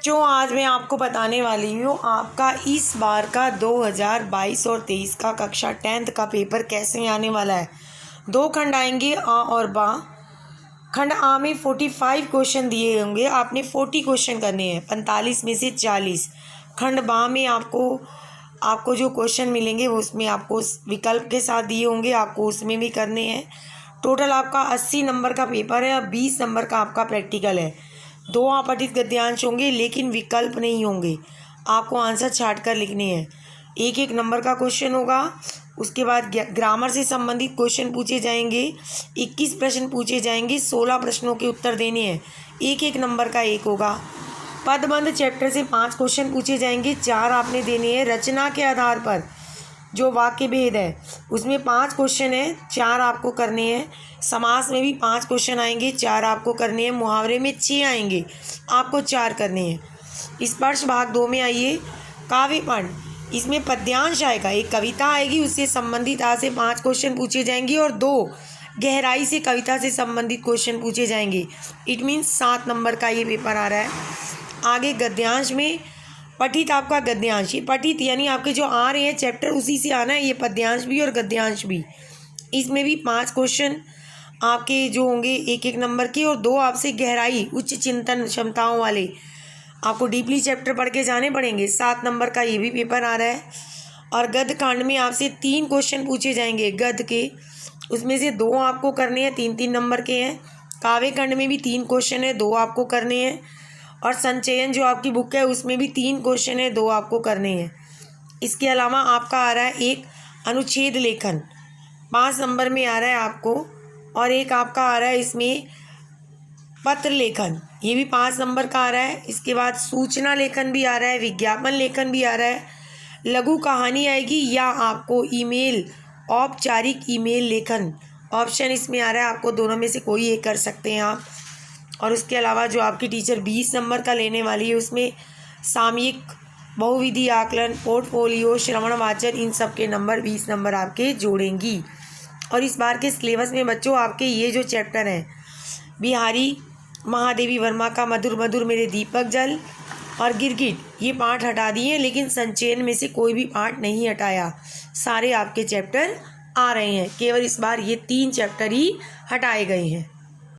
बच्चों, आज मैं आपको बताने वाली हूँ आपका इस बार का 2022 और 23 का कक्षा 10th का पेपर कैसे आने वाला है। दो खंड आएंगे, आ और बा। खंड आ में 45 क्वेश्चन दिए होंगे, आपने 40 क्वेश्चन करने हैं, 45 में से 40। खंड बा में आपको जो क्वेश्चन मिलेंगे वो उसमें आपको विकल्प के साथ दिए होंगे, आपको उसमें भी करने हैं। टोटल आपका 80 नंबर का पेपर है और 20 नंबर का आपका प्रैक्टिकल है। 2 अपठित गद्यांश होंगे लेकिन विकल्प नहीं होंगे, आपको आंसर छाट कर लिखने हैं। 1-1 नंबर का क्वेश्चन होगा। उसके बाद ग्रामर से संबंधित क्वेश्चन पूछे जाएंगे। 21 प्रश्न पूछे जाएंगे, 16 प्रश्नों के उत्तर देने हैं। 1-1 नंबर का एक होगा। पदबंध चैप्टर से 5 क्वेश्चन पूछे जाएंगे, 4 आपने देने हैं। रचना के आधार पर जो वाक्य भेद है उसमें 5 क्वेश्चन है, 4 आपको करने हैं। समास में भी 5 क्वेश्चन आएंगे, 4 आपको करने हैं। मुहावरे में 6 आएंगे, आपको 4 करने हैं। स्पर्श भाग 2 में आइए। काव्य पाठ, इसमें पद्यांश आएगा, एक कविता आएगी, उससे संबंधित आज से 5 क्वेश्चन पूछे जाएंगे और 2 गहराई से कविता से संबंधित क्वेश्चन पूछे जाएंगे। इट मीन्स 7 नंबर का ये पेपर आ रहा है। आगे गद्यांश में पठित आपका गद्यांश, ये पठित यानी आपके जो आ रहे हैं चैप्टर उसी से आना है, ये पद्यांश भी और गद्यांश भी। इसमें भी 5 क्वेश्चन आपके जो होंगे 1-1 नंबर के और 2 आपसे गहराई उच्च चिंतन क्षमताओं वाले, आपको डीपली चैप्टर पढ़ के जाने पड़ेंगे। 7 नंबर का ये भी पेपर आ रहा है। और गद्य कांड में आपसे 3 क्वेश्चन पूछे जाएंगे गद्य के, उसमें से 2 आपको करने हैं, 3-3 नंबर के हैं। काव्य खंड में भी 3 क्वेश्चन है, 2 आपको करने हैं। और संचयन जो आपकी बुक है उसमें भी 3 क्वेश्चन है, 2 आपको करने हैं। इसके अलावा आपका आ रहा है एक अनुच्छेद लेखन, 5 नंबर में आ रहा है आपको। और एक आपका आ रहा है इसमें पत्र लेखन, ये भी 5 नंबर का आ रहा है। इसके बाद सूचना लेखन भी आ रहा है, विज्ञापन लेखन भी आ रहा है, लघु कहानी आएगी या आपको ईमेल, औपचारिक ईमेल लेखन ऑप्शन इसमें आ रहा है। आपको दोनों में से कोई एक कर सकते हैं आप। और उसके अलावा जो आपकी टीचर 20 नंबर का लेने वाली है उसमें सामयिक, बहुविधि आकलन, पोर्टफोलियो, श्रवण वाचन, इन सब के नंबर 20 नंबर आपके जोड़ेंगी। और इस बार के सिलेबस में बच्चों आपके ये जो चैप्टर हैं, बिहारी महादेवी वर्मा का मधुर मधुर मेरे दीपक जल और गिरगिट, ये पाठ हटा दिए, लेकिन संचयन में से कोई भी पाठ नहीं हटाया। सारे आपके चैप्टर आ रहे हैं, केवल इस बार ये 3 चैप्टर ही हटाए गए हैं।